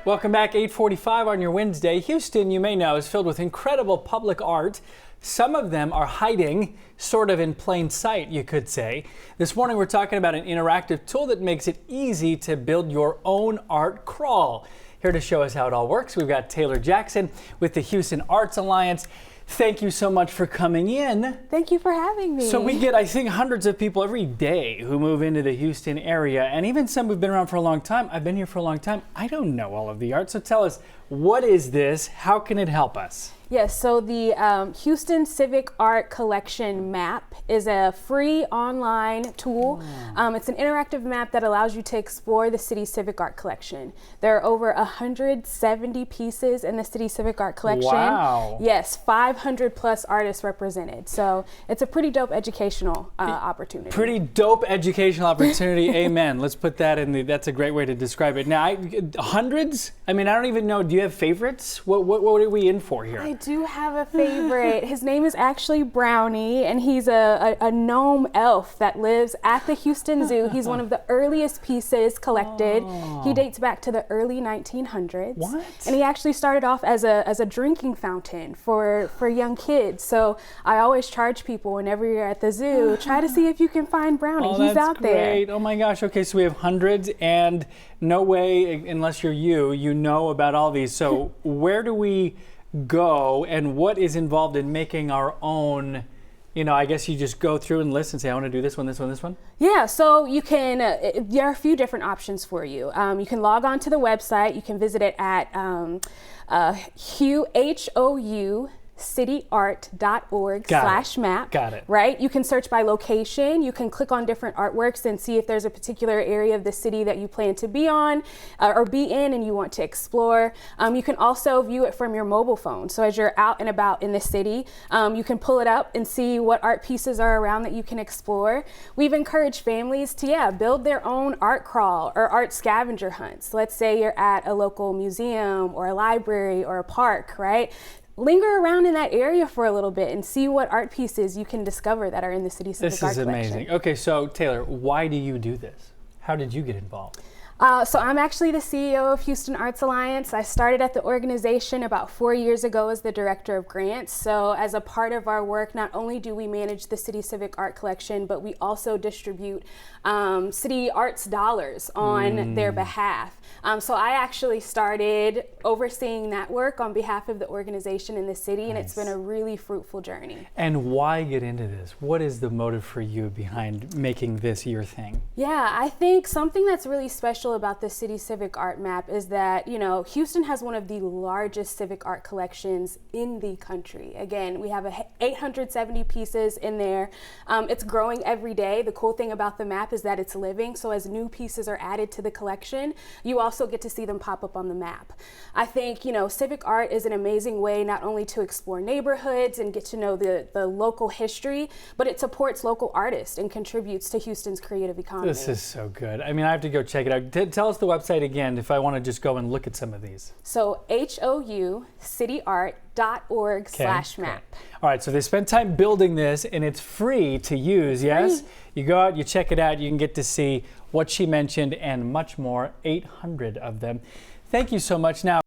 Welcome back, 8:45 on your Wednesday. Houston, you may know, is filled with incredible public art. Some of them are hiding sort of in plain sight, you could say. This morning we're talking about an interactive tool that makes it easy to build your own art crawl. Here to show us how it all works, we've got Taylor Jackson with the Houston Arts Alliance. Thank you so much for coming in. Thank you for having me. So we get, I think, hundreds of people every day who move into the Houston area, and even some who've been around for a long time. I've been here for a long time. I don't know all of the art, so tell us, what is this? How can it help us? Yes, so the Houston Civic Art Collection map is a free online tool. It's an interactive map that allows you to explore the city's civic art collection. There are over 170 pieces in the city civic art collection. Wow. Yes, 500 plus artists represented. So it's a pretty dope educational opportunity. Pretty dope educational opportunity. Amen. Let's put that in that's a great way to describe it. Now, hundreds? I mean, I don't even know. Do you have favorites? What are we in for here? I do have a favorite. His name is actually Brownie, and he's a gnome elf that lives at the Houston Zoo. He's one of the earliest pieces collected. He dates back to the early 1900s. What? And he actually started off as a drinking fountain for young kids. So I always charge people whenever you're at the zoo, try to see if you can find Brownie. Oh, he's out great. there. Oh my gosh. Okay, so we have hundreds, and no way, unless you're you know about all these. So where do we go, and what is involved in making our own? You know, I guess you just go through and list and say, I want to do this one, this one, this one. Yeah, so you can, there are a few different options for you. You can log on to the website. You can visit it at HOU.cityart.org/map. Got it. Right? You can search by location. You can click on different artworks and see if there's a particular area of the city that you plan to be on or be in and you want to explore. You can also view it from your mobile phone. So as you're out and about in the city, you can pull it up and see what art pieces are around that you can explore. We've encouraged families to, build their own art crawl or art scavenger hunts. Let's say you're at a local museum or a library or a park, right? Linger around in that area for a little bit and see what art pieces you can discover that are in the city civic art collection. This is amazing. Okay, so Taylor, why do you do this? How did you get involved? So I'm actually the CEO of Houston Arts Alliance. I started at the organization about 4 years ago as the director of grants. So as a part of our work, not only do we manage the city civic art collection, but we also distribute city arts dollars on their behalf. So I actually started overseeing that work on behalf of the organization in the city, and it's been a really fruitful journey. And why get into this? What is the motive for you behind making this your thing? Yeah, I think something that's really special about the City Civic Art Map is that, Houston has one of the largest civic art collections in the country. Again, we have 870 pieces in there. It's growing every day. The cool thing about the map is that it's living, so as new pieces are added to the collection, you also get to see them pop up on the map. I think, civic art is an amazing way not only to explore neighborhoods and get to know the local history, but it supports local artists and contributes to Houston's creative economy. This is so good. I mean, I have to go check it out. Tell us the website again if I want to just go and look at some of these. So HOUcityart.org/map. All right, so they spent time building this, and it's free to use, yes? Free. You go out, you check it out, you can get to see what she mentioned and much more, 800 of them. Thank you so much. Now,